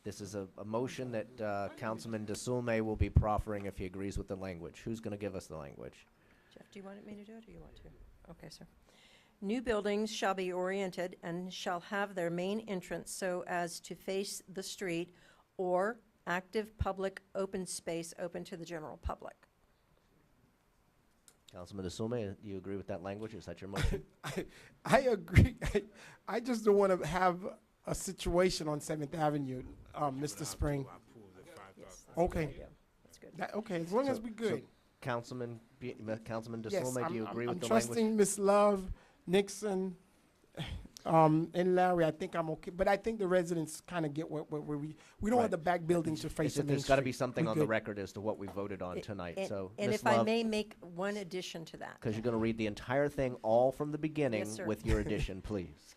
This is a motion that Councilman DeSulme will be proffering if he agrees with the language. Who's going to give us the language? Jeff, do you want me to do it, or you want to? Okay, sir. New buildings shall be oriented and shall have their main entrance so as to face the street or active public open space open to the general public. Councilman DeSulme, do you agree with that language? Is that your motion? I agree. I just don't want to have a situation on 7th Avenue, Mr. Spring. Yes, that's Okay. a good idea. That's good. Okay, as long as we So good. Councilman DeSulme, Yes, do you agree I'm with the language? trusting Ms. Love, Nixon, and Larry. I think I'm okay, but I think the residents kind of get what we don't Right. want the back building to face the main There's got to be street. something We on the good. record as to what we voted on tonight, And- so And Ms. if I Love, may make one addition to that. because you're going to read the entire thing all from the beginning sir. with your addition, please.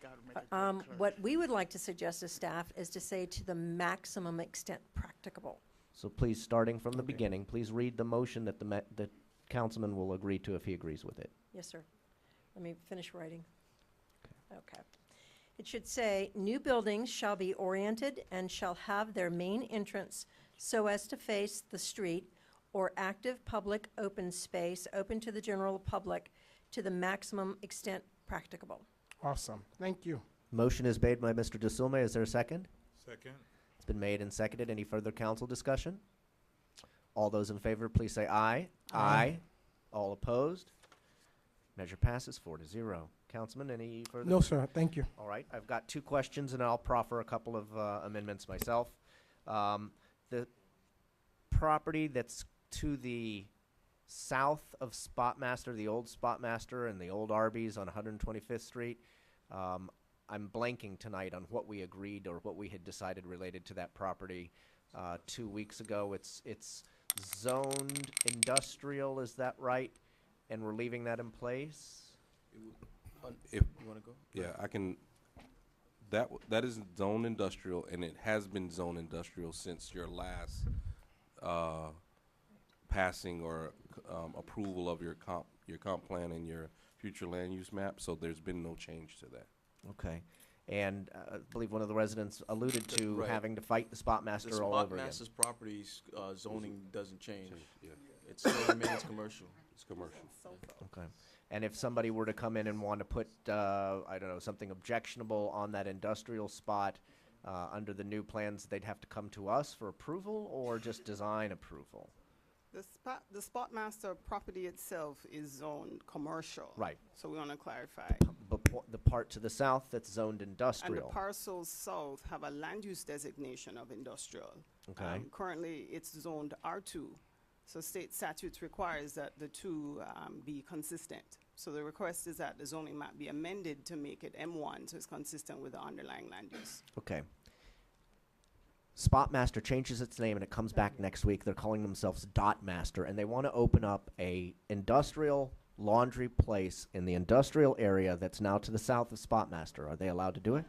What we would like to suggest as staff is to say to the maximum extent practicable. So please, starting from the Okay. beginning, please read the motion that the councilman will agree to if he agrees with it. Yes, sir. Let me finish writing. Okay. It should say, new buildings shall be oriented and shall have their main entrance so as to face the street or active public open space open to the general public to the maximum extent practicable. Awesome. Thank you. Motion is made by Mr. DeSulme. Is there a second? Second. It's been made and seconded. Any further council discussion? All those in favor, please say aye. Aye. All opposed? Measure passes 4-0. Councilman, any further? No, sir. Thank you. All right, I've got two questions, and I'll proffer a couple of amendments myself. The property that's to the south of Spotmaster, the old Spotmaster and the old Arby's on 125th Street, I'm blanking tonight on what we agreed or what we had decided related to that property 2 weeks ago. It's zoned industrial, is that right? And we're leaving that in place? If, You want to go? yeah, I can, that is zone industrial, and it has been zone industrial since your last, passing or, approval of your comp plan and your future land use map, so there's been no change to that. Okay. And I believe one of the residents alluded to Right. having to fight the Spotmaster all over again. Master's properties zoning doesn't change. Yeah, It still remains commercial. it's commercial. Okay. And if somebody were to come in and want to put, I don't know, something objectionable on that industrial spot under the new plans, they'd have to come to us for approval or just design approval? The Spotmaster property itself is zoned commercial. Right. So we want to clarify. But the part to the south that's zoned And the industrial. parcels south have a land use designation of industrial. Okay. Currently, it's zoned R2. So state statutes requires that the two be consistent. So the request is that the zoning map be amended to make it M1, so it's consistent with the underlying land use. Okay. Spotmaster changes its name and it comes back next week. They're calling themselves Dot Master, and they want to open up a industrial laundry place in the industrial area that's now to the south of Spotmaster. Are they allowed to do it?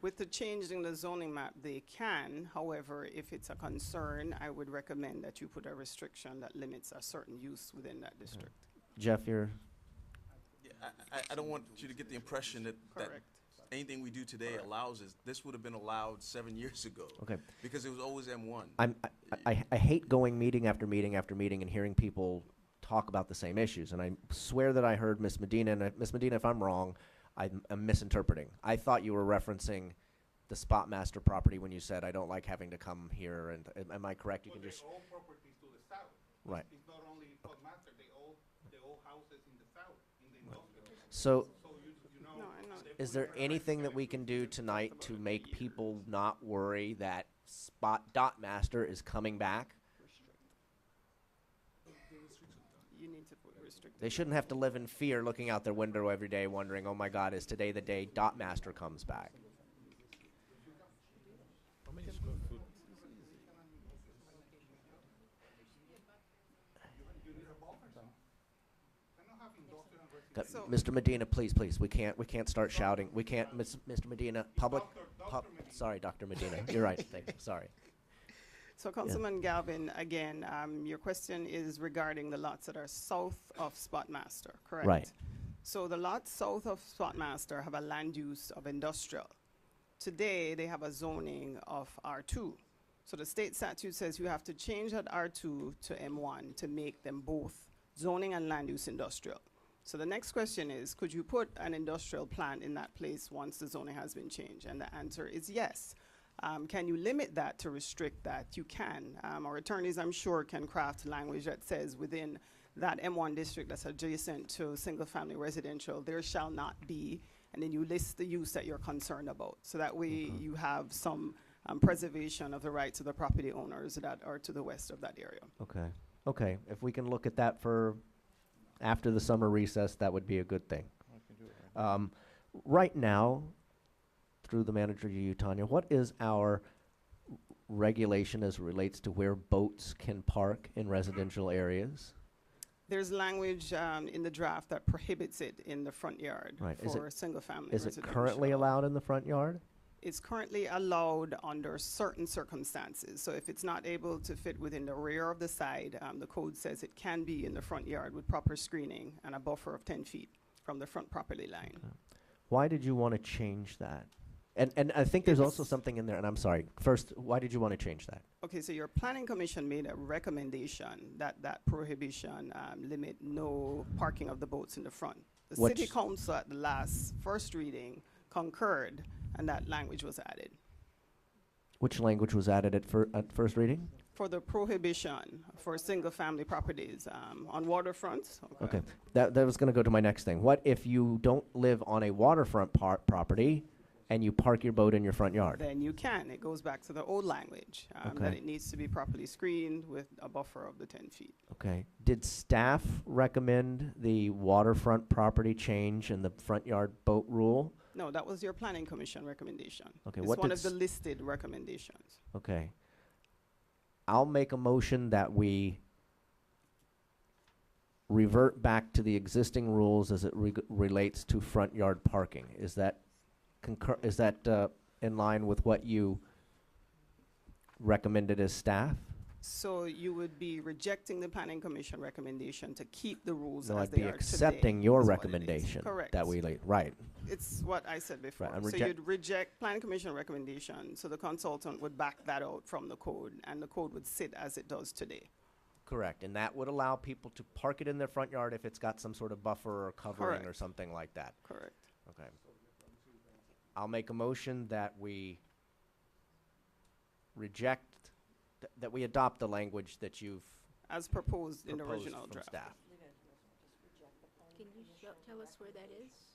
With the change in the zoning map, they can. However, if it's a concern, I would recommend that you put a restriction that limits a certain use within that district. Jeff, you're Yeah, I don't want you to get the impression that Correct. anything we do today allows us. This would have been allowed 7 years ago. okay. Because it was always M1. I hate going meeting after meeting after meeting and hearing people talk about the same issues. And I swear that I heard Ms. Medina, and Ms. Medina, if I'm wrong, I'm misinterpreting. I thought you were referencing the Spotmaster property when you said I don't like having to come here. And am I correct? You can just All properties to the south. right. It's not only Spotmaster, they all houses in the south, in the industrial. So So you know. No, I know. is there anything that we can do tonight to make people not worry that Dot-Master is coming back? You need to put restricted. They shouldn't have to live in fear looking out their window every day wondering, oh my God, is today the day Dot-Master comes back? So- Mr. Medina, please, we can't start shouting. We can't, Mr. Medina, sorry, Dr. Medina, you're right, sorry. So Councilman Galvin, again, your question is regarding the lots that are south of Spotmaster, correct? Right. So the lots south of Spotmaster have a land use of industrial. Today, they have a zoning of R2. So the state statute says you have to change that R2 to M1 to make them both zoning and land use industrial. So the next question is, could you put an industrial plant in that place once the zoning has been changed? And the answer is yes. Can you limit that to restrict that? You can. Our attorneys, I'm sure, can craft language that says within that M1 district that's adjacent to single-family residential, there shall not be, and then you list the use that you're concerned about. So that way you have some preservation of the rights of the property owners that are to the west of that area. Okay. Okay. If we can look at that for after the summer recess, that would be a good thing. Right now, through the manager to you, Tanya, what is our regulation as it relates to where boats can park in residential areas? There's language in the draft that prohibits it in the front yard Right. Is for single-family Is it residential. currently allowed in the front yard? It's currently allowed under certain circumstances. So if it's not able to fit within the rear of the side, the code says it can be in the front yard with proper screening and a buffer of 10 feet from the front property line. Why did you want to change that? And I think there's also It's- something in there, and I'm sorry. First, why did you want to change that? Okay, so your planning commission made a recommendation that that prohibition limit no parking of the boats in the front. The city Which- council at the first reading concurred, and that language was added. Which language was added at first reading? For the prohibition for single-family properties on waterfronts. Okay. That was going to go to my next thing. What if you don't live on a waterfront property and you park your boat in your front yard? Then you can. It goes back to the old language, that Okay. it needs to be properly screened with a buffer of the 10 feet. Okay. Did staff recommend the waterfront property change in the front yard boat rule? No, that was your planning commission recommendation. Okay, It's what one did of the s- listed recommendations. Okay. I'll make a motion that we revert back to the existing rules as it relates to front yard parking. Is that in line with what you recommended as staff? So you would be rejecting the planning commission recommendation to keep the rules No, as I'd they be are today. accepting your is what it is. recommendation Correct. that we laid, right. It's what I said before. I'm So reject- you'd reject planning commission recommendation, so the consultant would back that out from the code, and the code would sit as it does today. Correct, and that would allow people to park it in their front yard if it's got some sort of buffer or covering or Correct. something like that. Correct. Okay. I'll make a motion that we reject, that we adopt the language that you've As proposed in the proposed original from draft. staff. Can you tell us where that is?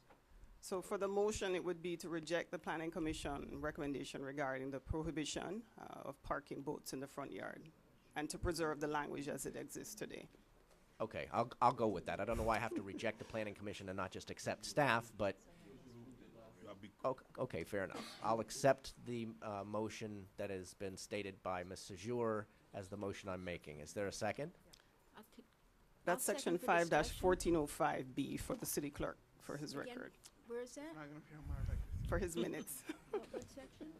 So for the motion, it would be to reject the planning commission recommendation regarding the prohibition of parking boats in the front yard, and to preserve the language as it exists today. Okay, I'll go with that. I don't know why I have to reject the planning commission and not just accept staff, but, okay, fair enough. I'll accept the motion that has been stated by Ms. Sejour as the motion I'm making. Is there a second? I'll t- That's I'll section second for 5-1405B for the city clerk, for his Again? record, Where is that? for his minutes. What section?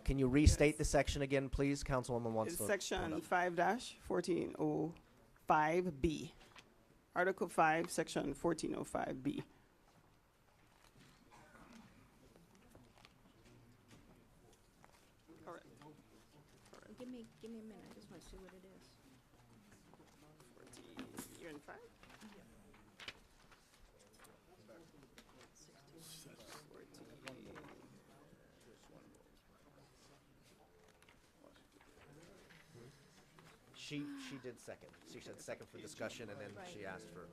Can you restate the section again, please? Councilwoman wants It's to. section 5-1405B. Article 5, section 1405B. Correct. Give me a minute, I just want to see what it is. 14, you're in 5? She did second. She said second for discussion, and then she asked for.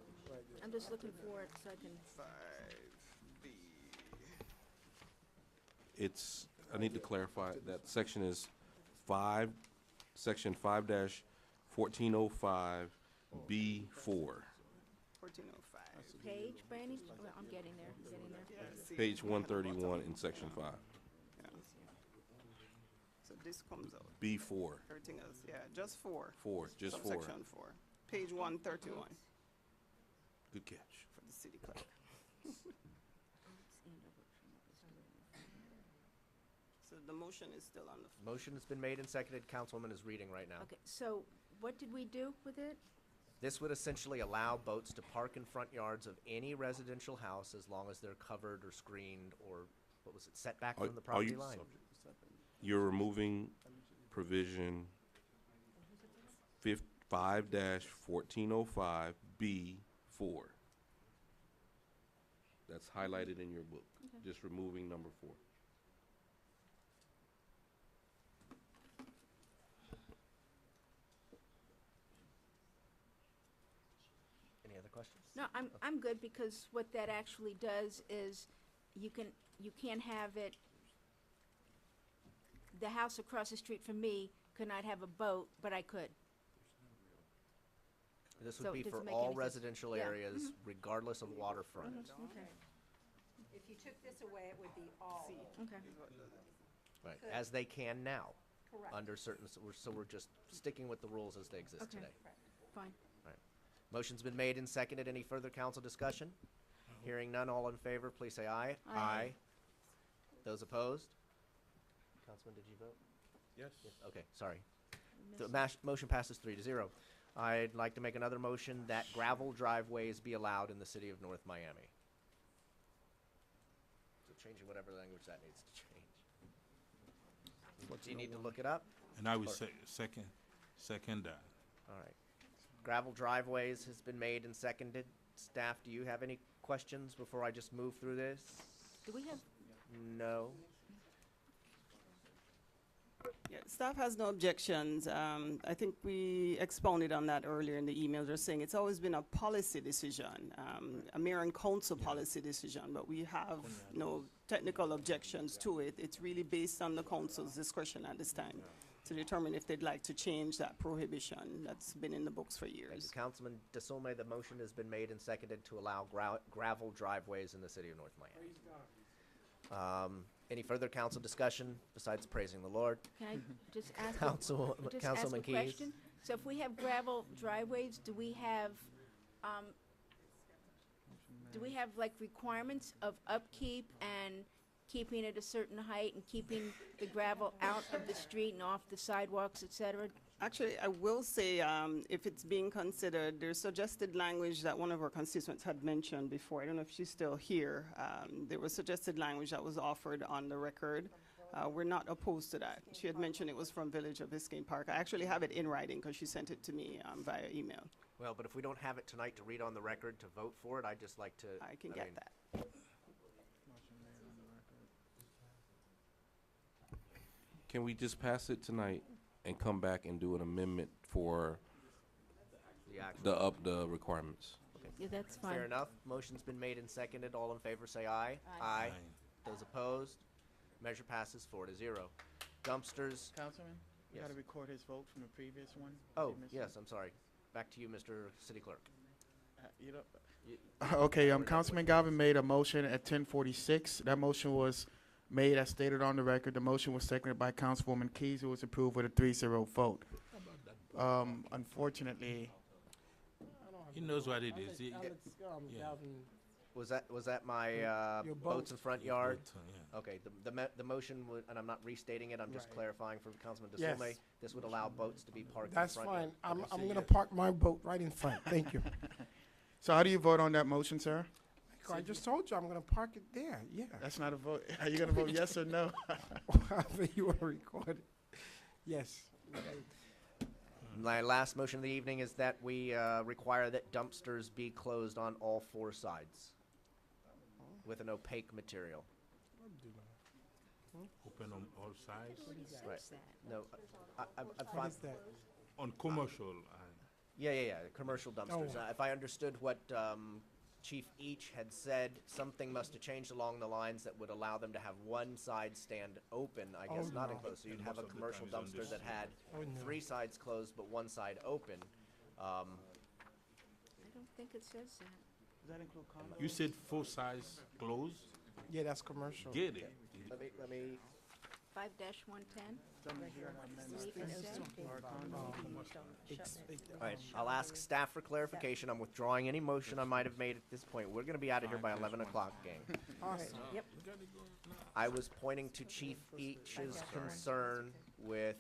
I'm just looking for it so I can, 5B. It's, I need to clarify, that section is section 5-1405 B4, 1405. page, Brandy? Well, I'm getting there, Yeah, see, page 131 in section 5, yeah. So this comes out. B4, Everything else, yeah, just 4. just 4. Subsection 4. Page 131 Good catch. for the city clerk. So the motion is still on the floor. Motion has been made and seconded. Councilwoman is reading right now. Okay, so what did we do with it? This would essentially allow boats to park in front yards of any residential house as long as they're covered or screened or, what was it, set back Are- from the are property you- line. You're removing provision 5-1405B4. That's highlighted in your book, just removing number 4. Any other questions? No, I'm good, because what that actually does is you can't have it, the house across the street from me could not have a boat, but I could. This So would be it for doesn't make all any sense. residential Yeah. areas, regardless of waterfront. Okay, If you took this away, it would be all. okay. Right, as they can now, Correct. under certain, so we're just sticking with the rules as they exist Okay. today. Fine. Motion's been made and seconded. Any further council discussion? Hearing none, all in favor, please say aye. Aye. Those opposed? Councilman, did you vote? Yes. Okay, sorry. The Miss- motion passes 3-0. I'd like to make another motion that gravel driveways be allowed in the city of North Miami. So changing whatever language that needs to change. Do you need to look it up? And I would Or- say, second that. All right. Gravel driveways has been made and seconded. Staff, do you have any questions before I just move through this? Do we have, No. Yeah, staff has no objections. I think we expounded on that earlier in the email. They're saying it's always been a policy decision, a mayor and council policy decision, but we have no technical objections to it. It's really based on the council's discretion at this time to determine if they'd like to change that prohibition that's been in the books for Thank you, years. Councilman DeSolme. The motion has been made and seconded to allow gravel driveways in the city of North Miami. Any further council discussion besides praising the Lord? can I just ask, Councilman a Keys? question? So if we have gravel driveways, do we have like requirements of upkeep and keeping it a certain height and keeping the gravel out of the street and off the sidewalks, et cetera? Actually, I will say, if it's being considered, there's suggested language that one of our constituents had mentioned before. I don't know if she's still here. There was suggested language that was offered on the record. We're not opposed to that. She had mentioned it was from Village of Biscayne Park. I actually have it in writing because she sent it to me via email. Well, but if we don't have it tonight to read on the record to vote for it, I'd just like to. I can mean, get that. Can we just pass it tonight and come back and do an amendment for The actual. the requirements? Yeah, that's fine. Fair enough. Motion's been made and seconded. All in favor, say aye. Aye. Those opposed? Measure passes 4-0. Dumpsters. Councilman, you Yes. gotta record his vote from the previous one. Oh, You missed yes, it. I'm sorry. Back to you, Mr. City Clerk. You don't. You- Okay, Councilman Galvin made a motion at 10:46. That motion was made as stated on the record. The motion was seconded by Councilwoman Keys, who was approved with a 3-0 vote. Unfortunately, He knows what it is. Yeah. Was that my Your boats boat. and front yard? Yeah. Okay, the motion would, and I'm not restating it, I'm just Right. clarifying for Councilman Yes. DeSolme. This would allow boats to be parked in That's front. fine. I'm see gonna it. park my boat right in front. Thank you. so how do you vote on that motion, sir? I just told you I'm gonna park it there. Yeah. That's not a vote. Are you gonna vote yes or no? However you want to record it. Yes. My last motion of the evening is that we require that dumpsters be closed on all 4 sides with an opaque material. Open on all sides. Right. Says that. No, I'm What fine. is that? On commercial, Yeah, commercial dumpsters. Oh. If I understood what Chief Each had said, something must have changed along the lines that would allow them to have one side stand open, I guess, Oh, not no. enclosed. So you'd And have a most of the commercial time it's on dumpster this that had Oh, no. 3 sides closed but 1 side open. I don't think it says that. Does that include condos? you said 4 sides closed? Yeah, that's commercial. Get it. Let me, 5-110? all right, I'll ask staff for clarification. I'm withdrawing any motion I might have made at this point. We're gonna be out of here by 11 o'clock, gang. All right. Yep. I was pointing to Chief Each's concern with,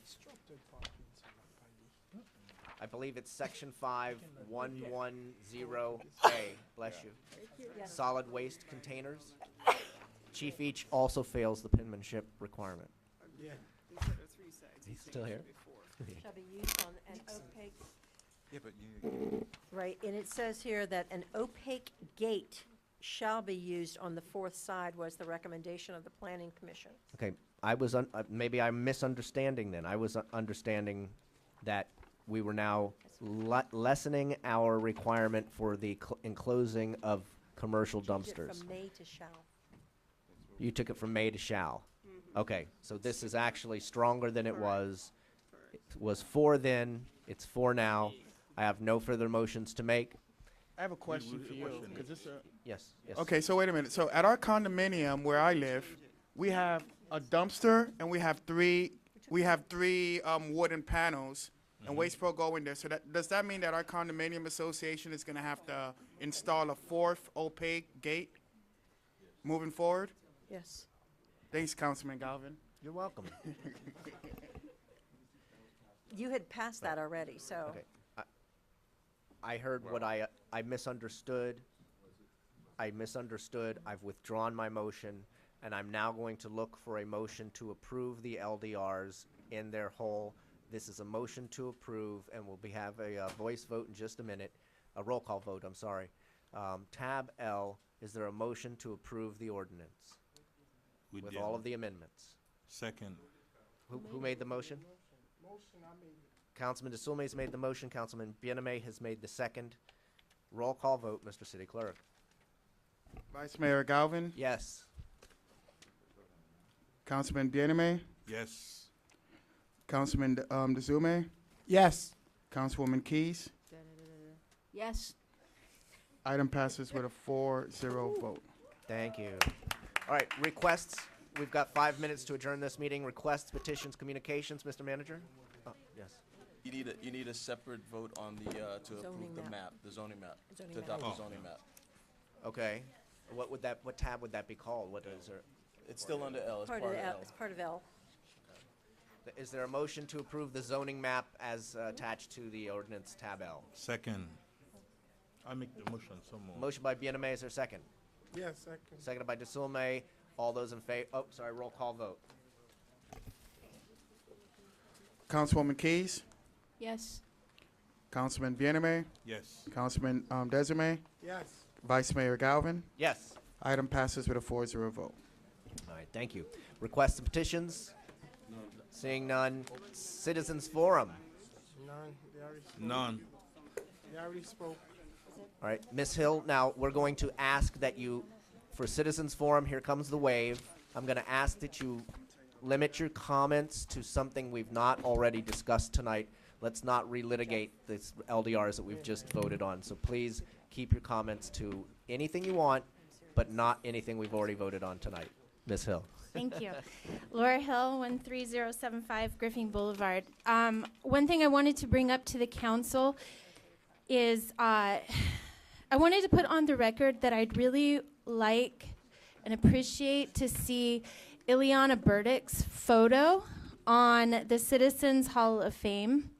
I believe it's section 5110A, bless you. Solid waste containers. Chief Each also fails the penmanship requirement. Yeah. Instead of 3 sides. He's still here. Shall be used on an opaque, Yeah, but you. right, and it says here that an opaque gate shall be used on the fourth side was the recommendation of the planning commission. Okay, maybe I'm misunderstanding then. I was understanding that we were now lessening our requirement for the enclosing of commercial Changed it dumpsters. from may to shall. You took it from may to shall. Okay, so this is actually stronger than it was. It was 4 then, it's 4 now. I have no further motions to make. I have a question for you, 'cause this, Yes, yes. okay, so wait a minute. So at our condominium where I live, we have a dumpster and we have three wooden panels and waste pro go in there. So does that mean that our condominium association is gonna have to install a 4th opaque gate moving forward? Yes. Thanks, Councilman Galvin. You're welcome. You had passed that already, so. Okay. I heard what I misunderstood. I misunderstood. I've withdrawn my motion, and I'm now going to look for a motion to approve the LDRs in their whole. This is a motion to approve, and we'll have a voice vote in just a minute, a roll call vote, I'm sorry. Tab L, is there a motion to approve the ordinance We with did. all of the amendments? Second. Who made the motion? Councilman DeSulme's made the motion. Councilman Bienemay has made the second. Roll call vote, Mr. City Clerk. Vice Mayor Galvin, Yes. Councilman Bienemay, Yes. Councilman DeZume, Yes. Councilwoman Keys. Yes. Item passes with a 4-0 vote. Thank you. All right, requests. We've got 5 minutes to adjourn this meeting. Requests, petitions, communications, Mr. Manager? Oh, yes. You need a separate vote on the, to Zoning approve the map. map, the zoning map, Zoning to map. adopt Oh. the zoning map. Okay. What tab would that be called? What is there? It's still under L, it's Part part of of L, L. it's part of L. Is there a motion to approve the zoning map as attached to the ordinance tab L? Second. I make the motion some more. Motion by Bienemay, is there a second? Yes, second. Seconded by DeSulme. All those in favor, oh, sorry, roll call vote. Councilwoman Keys, Yes. Councilman Bienemay, Yes. Councilman DeZume, Yes. Vice Mayor Galvin. Yes. Item passes with a 4-0 vote. All right, thank you. Requests and petitions? Seeing none. Citizens Forum. None. They already spoke. None. They already spoke. All right, Ms. Hill, now we're going to ask that you, for Citizens Forum, here comes the wave. I'm going to ask that you limit your comments to something we've not already discussed tonight. Let's not relitigate this LDRs that we've just voted on. So please keep your comments to anything you want, but not anything we've already voted on tonight. Ms. Hill. Thank you. Laura Hill, 13075 Griffin Boulevard. One thing I wanted to bring up to the council is I wanted to put on the record that I'd really like and appreciate to see Ileana Burdick's photo on the Citizens Hall of Fame.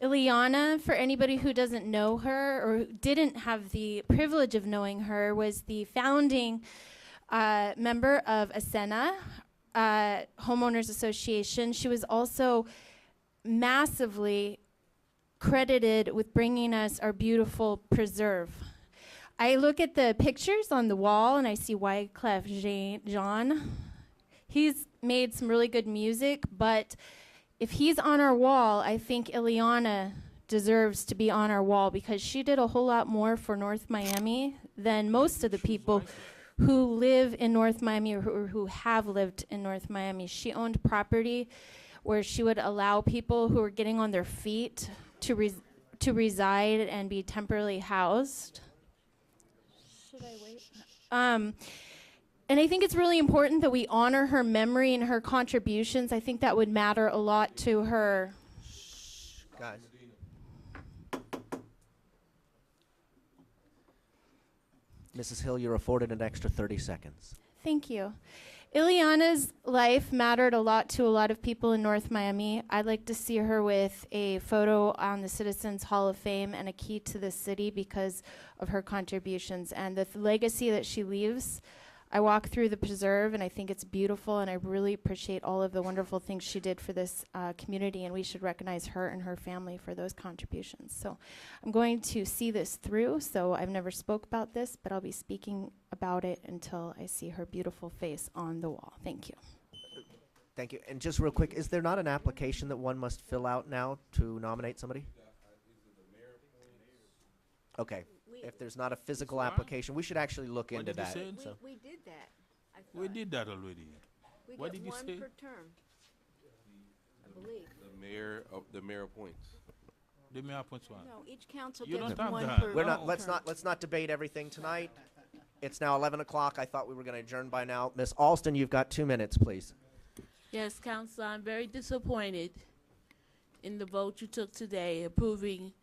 Ileana, for anybody who doesn't know her or who didn't have the privilege of knowing her, was the founding member of Asena Homeowners Association. She was also massively credited with bringing us our beautiful preserve. I look at the pictures on the wall and I see Wyclef Jean. He's made some really good music, but if he's on our wall, I think Ileana deserves to be on our wall because she did a whole lot more for North Miami than most of the people who live in North Miami or who have lived in North Miami. She owned property where she would allow people who were getting on their feet to reside and be temporarily housed. Should I wait? And I think it's really important that we honor her memory and her contributions. I think that would matter a lot to her. Guys. Mrs. Hill, you're afforded an extra 30 seconds. Thank you. Ileana's life mattered a lot to a lot of people in North Miami. I'd like to see her with a photo on the Citizens Hall of Fame and a key to the city because of her contributions and the legacy that she leaves. I walk through the preserve and I think it's beautiful, and I really appreciate all of the wonderful things she did for this community, and we should recognize her and her family for those contributions. So I'm going to see this through, so I've never spoke about this, but I'll be speaking about it until I see her beautiful face on the wall. Thank you. Thank you. And just real quick, is there not an application that one must fill out now to nominate somebody? Okay. If there's not a physical What? application, we should actually look What into did you that. say? So. We did that, I thought. We did that already. We What get did you one say? per term, I believe. The mayor appoints. The mayor appoints one. No, each council You gets don't have one that. per We're term. not. Let's not debate everything tonight. It's now 11 o'clock. I thought we were going to adjourn by now. Miss Alston, you've got 2 minutes, please. Yes, Council, I'm very disappointed in the vote you took today approving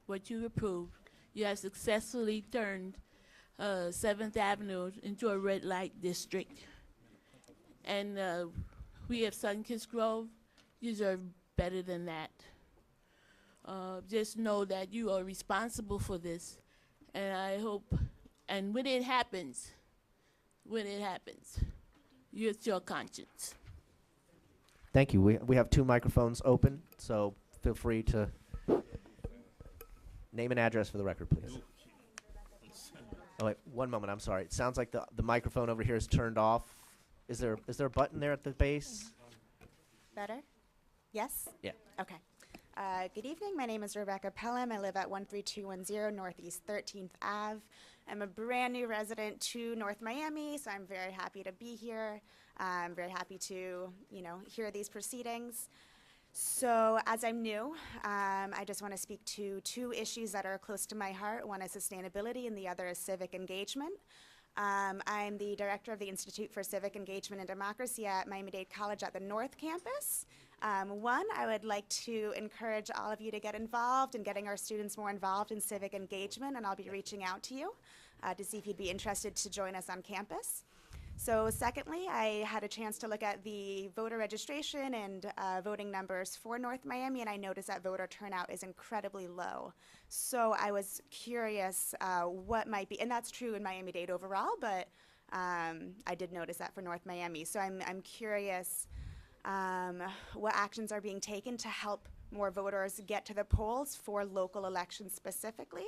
what you approved. You have successfully turned 7th Avenue into a red light district. And we of Sunkist Grove deserve better than that. Just know that you are responsible for this. And I hope, and when it happens, it's your conscience. Thank you. We have 2 microphones open, so feel free to name and address for the record, please. Oh, wait, 1 moment. I'm sorry. It sounds like the microphone over here is turned off. Is there a button there at the base? Better? Yes? Yeah. Okay. Good evening. My name is Rebecca Pelham. I live at 13210 Northeast 13th Ave. I'm a brand new resident to North Miami, so I'm very happy to be here. I'm very happy to, hear these proceedings. So as I'm new, I just want to speak to 2 issues that are close to my heart. One is sustainability and the other is civic engagement. I'm the director of the Institute for Civic Engagement and Democracy at Miami-Dade College at the North Campus. One, I would like to encourage all of you to get involved in getting our students more involved in civic engagement, and I'll be reaching out to you to see if you'd be interested to join us on campus. So secondly, I had a chance to look at the voter registration and voting numbers for North Miami, and I noticed that voter turnout is incredibly low. So I was curious what might be, and that's true in Miami-Dade overall, but I did notice that for North Miami. So I'm curious what actions are being taken to help more voters get to the polls for local elections specifically.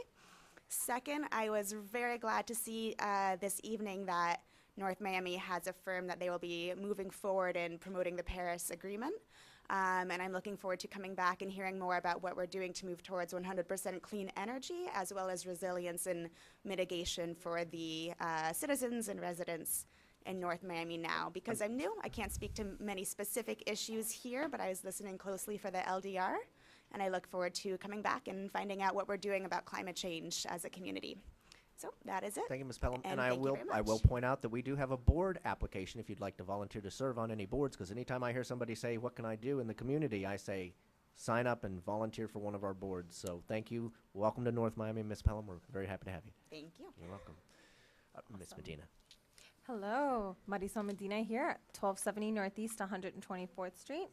Second, I was very glad to see this evening that North Miami has affirmed that they will be moving forward in promoting the Paris Agreement. And I'm looking forward to coming back and hearing more about what we're doing to move towards 100% clean energy, as well as resilience and mitigation for the citizens and residents in North Miami now. Because I'm new, I can't speak to many specific issues here, but I was listening closely for the LDR, and I look forward to coming back and finding out what we're doing about climate change as a community. So that is it. Thank you, Ms. Pelham. And I thank you will very I will much. point out that we do have a board application if you'd like to volunteer to serve on any boards, because anytime I hear somebody say, what can I do in the community, I say, sign up and volunteer for one of our boards. So thank you. Welcome to North Miami, Ms. Pelham. We're very happy to have you. Thank you. You're welcome. Ms. Medina. Hello, Marisol Medina here at 1270 Northeast 124th Street.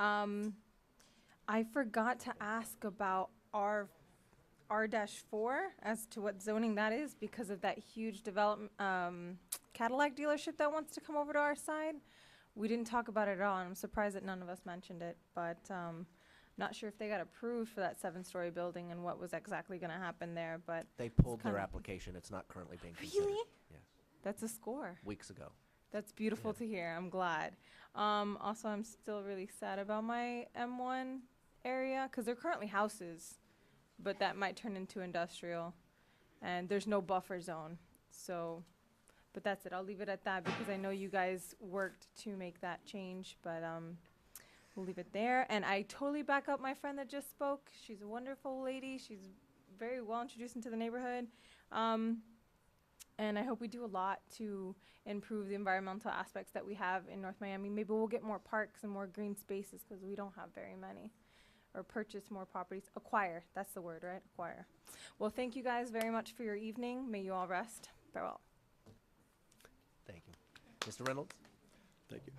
I forgot to ask about R-4 as to what zoning that is because of that huge development Cadillac dealership that wants to come over to our side. We didn't talk about it at all, and I'm surprised that none of us mentioned it, but not sure if they got approved for that 7-story building and what was exactly going to happen there, but They pulled their kinda- application. It's not currently being considered. Really? Yes. That's a score. Weeks ago. That's beautiful to hear. I'm glad. Also, I'm still really sad about my M1 area because they're currently houses, but that might turn into industrial, and there's no buffer zone. So, but that's it. I'll leave it at that because I know you guys worked to make that change, but we'll leave it there. And I totally back up my friend that just spoke. She's a wonderful lady. She's very well introduced into the neighborhood. And I hope we do a lot to improve the environmental aspects that we have in North Miami. Maybe we'll get more parks and more green spaces because we don't have very many. Or purchase more properties. Acquire, that's the word, right? Acquire. Well, thank you guys very much for your evening. May you all rest. Farewell. Thank you. Mr. Reynolds? Thank you.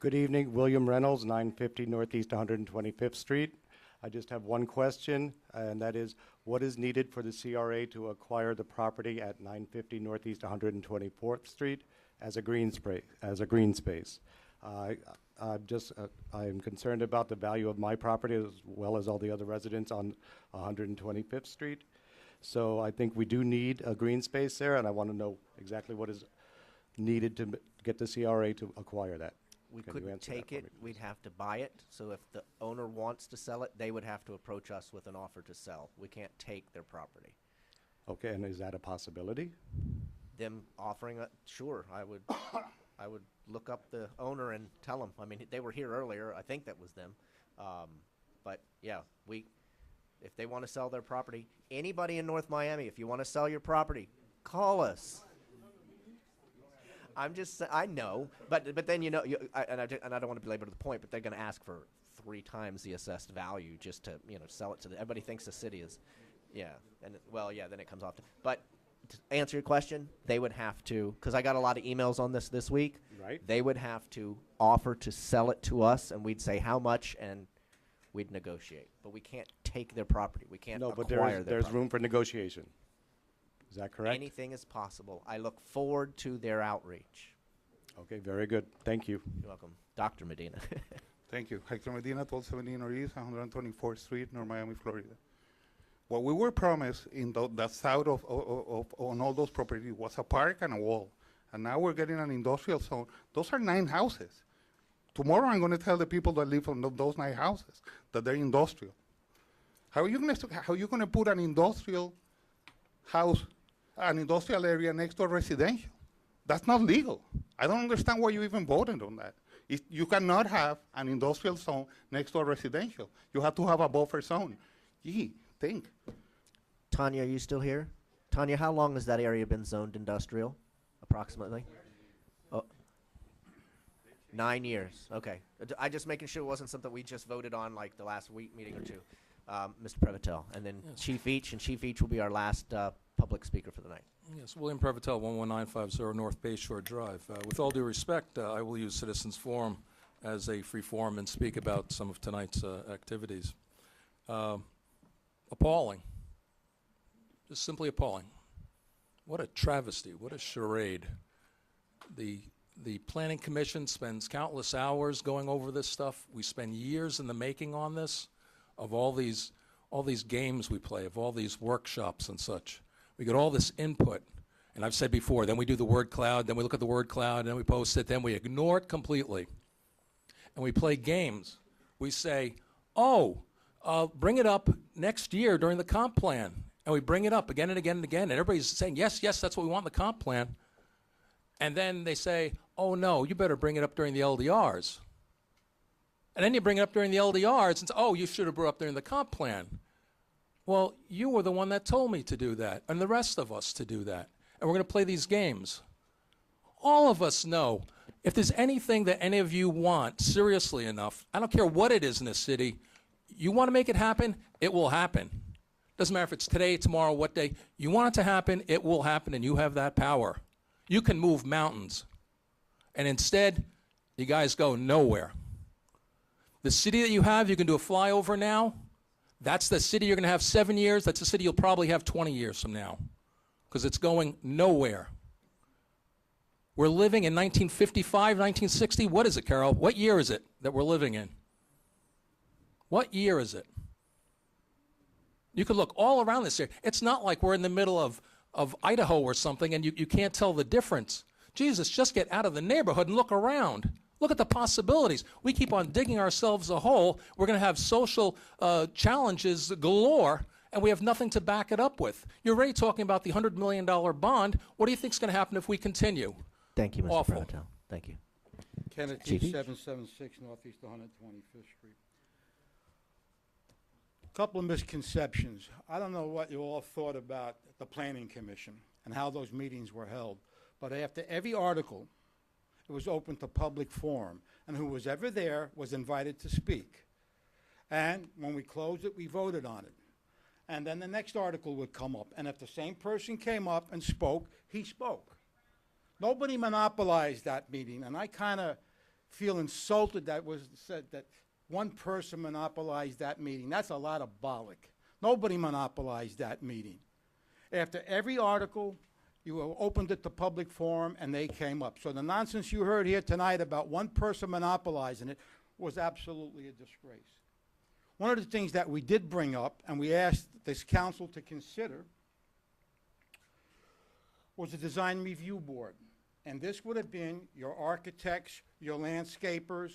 Good evening, William Reynolds, 950 Northeast 125th Street. I just have one question, and that is, what is needed for the CRA to acquire the property at 950 Northeast 124th Street as a green space? I'm concerned about the value of my property as well as all the other residents on 125th Street. So I think we do need a green space there, and I want to know exactly what is needed to get the CRA to acquire that. We Can you couldn't answer that take for it, me, we'd have to buy it, so if the owner wants to sell it, they would have to approach us with an offer to sell. We can't take their property. Okay, and is that a possibility? Them offering it, sure, I would look up the owner and tell them. I mean, they were here earlier, I think that was them. But yeah, if they want to sell their property, anybody in North Miami, if you want to sell your property, call us. I know, but then I don't want to belabor the point, but they're going to ask for 3 times the assessed value just to sell it to everybody thinks the city is, yeah, and then it comes off. But to answer your question, they would have to, because I got a lot of emails on this week. Right. They would have to offer to sell it to us, and we'd say how much, and we'd negotiate. But we can't take their property. We can't No, but acquire there's property. room for negotiation. Is that correct? Anything is possible. I look forward to their outreach. Okay, very good. Thank you. You're welcome. Dr. Medina. Thank you. Hector Medina, 1270 Northeast, 124th Street, North Miami, Florida. What we were promised in the south of on all those properties was a park and a wall. And now we're getting an industrial zone. Those are 9 houses. Tomorrow I'm going to tell the people that live on those 9 houses that they're industrial. How are you going to put an industrial house, an industrial area next to a residential? That's not legal. I don't understand why you even voted on that. You cannot have an industrial zone next to a residential. You have to have a buffer zone. Gee, think. Tanya, are you still here? Tanya, how long has that area been zoned industrial, approximately? 9 years. Okay. I just making sure it wasn't something we just voted on like the last week meeting or two. Mr. Prevotel, and then Chief Each, and Chief Each will be our last public speaker for the night. Yes, William Prevotel, 11950 North Bayshore Drive. With all due respect, I will use Citizens Forum as a free forum and speak about some of tonight's activities. Appalling. Just simply appalling. What a travesty. What a charade. The Planning Commission spends countless hours going over this stuff. We spend years in the making on this, of all these games we play, of all these workshops and such. We get all this input, and I've said before, then we do the word cloud, then we look at the word cloud, and then we post it, then we ignore it completely. And we play games. We say, bring it up next year during the comp plan. And we bring it up again and again and again, and everybody's saying, yes, that's what we want in the comp plan. And then they say, oh no, you better bring it up during the LDRs. And then you bring it up during the LDRs and say, oh, you should have brought up during the comp plan. Well, you were the one that told me to do that, and the rest of us to do that. And we're going to play these games. All of us know, if there's anything that any of you want seriously enough, I don't care what it is in this city, you want to make it happen, it will happen. Doesn't matter if it's today, tomorrow, what day. You want it to happen, it will happen, and you have that power. You can move mountains. And instead, you guys go nowhere. The city that you have, you can do a flyover now. That's the city you're going to have 7 years. That's the city you'll probably have 20 years from now, because it's going nowhere. We're living in 1955, 1960. What is it, Carol? What year is it that we're living in? What year is it? You could look all around this area. It's not like we're in the middle of Idaho or something and you can't tell the difference. Jesus, just get out of the neighborhood and look around. Look at the possibilities. We keep on digging ourselves a hole. We're going to have social challenges galore, and we have nothing to back it up with. You're already talking about the $100 million bond. What do you think is going to happen if we continue? Thank you, Mr. Awful. Prevotel. Thank you. Kennedy, Chief? 776 Northeast 125th Street. Couple of misconceptions. I don't know what you all thought about the Planning Commission and how those meetings were held, but after every article, it was open to public forum, and who was ever there was invited to speak. And when we closed it, we voted on it. And then the next article would come up, and if the same person came up and spoke, he spoke. Nobody monopolized that meeting, and I kind of feel insulted that was said that one person monopolized that meeting. That's a lot of bollock. Nobody monopolized that meeting. After every article, you opened it to public forum, and they came up. So the nonsense you heard here tonight about one person monopolizing it was absolutely a disgrace. One of the things that we did bring up, and we asked this council to consider, was a design review board. And this would have been your architects, your landscapers,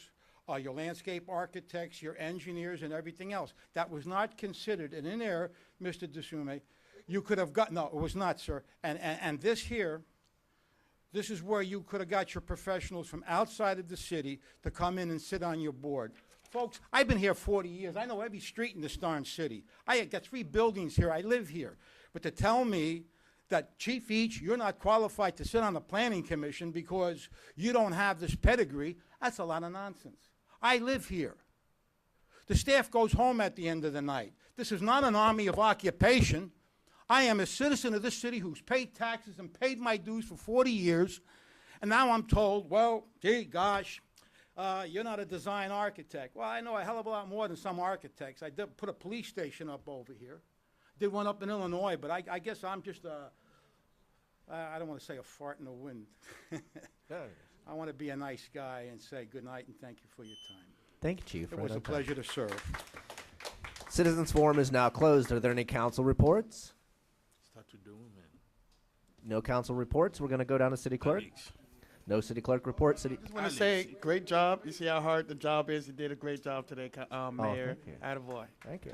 your landscape architects, your engineers, and everything else. That was not considered. And in there, Mr. DeSume, you could have got, no, it was not, sir. And this here, this is where you could have got your professionals from outside of the city to come in and sit on your board. Folks, I've been here 40 years. I know every street in this darn city. I got 3 buildings here. I live here. But to tell me that, Chief Each, you're not qualified to sit on the planning commission because you don't have this pedigree, that's a lot of nonsense. I live here. The staff goes home at the end of the night. This is not an army of occupation. I am a citizen of this city who's paid taxes and paid my dues for 40 years, and now I'm told, well, gee, gosh, you're not a design architect. Well, I know a hell of a lot more than some architects. I did put a police station up over here. Did one up in Illinois, but I guess I'm just I don't want to say a fart in the wind. I want to be a nice guy and say good night and thank you for your time. Thank you, Chief. It was a pleasure to serve. Citizens Forum is now closed. Are there any council reports? Start to do, man. No council reports. We're going to go down to city clerk. No city clerk report. City. I just want to say, great job. You see how hard the job is. You did a great job today, Mayor. Thank you. Attaboy. Thank you.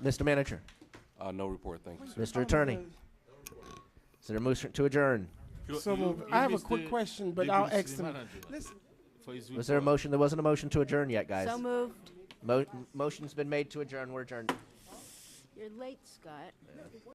Mr. Manager. No report, thank you, sir. Mr. Attorney. Is there a motion to adjourn? So moved. I have a quick question, but I'll ask them. Listen. Was there a motion? There wasn't a motion to adjourn yet, guys. So moved. Motion's been made to adjourn. We're adjourned. You're late, Scott.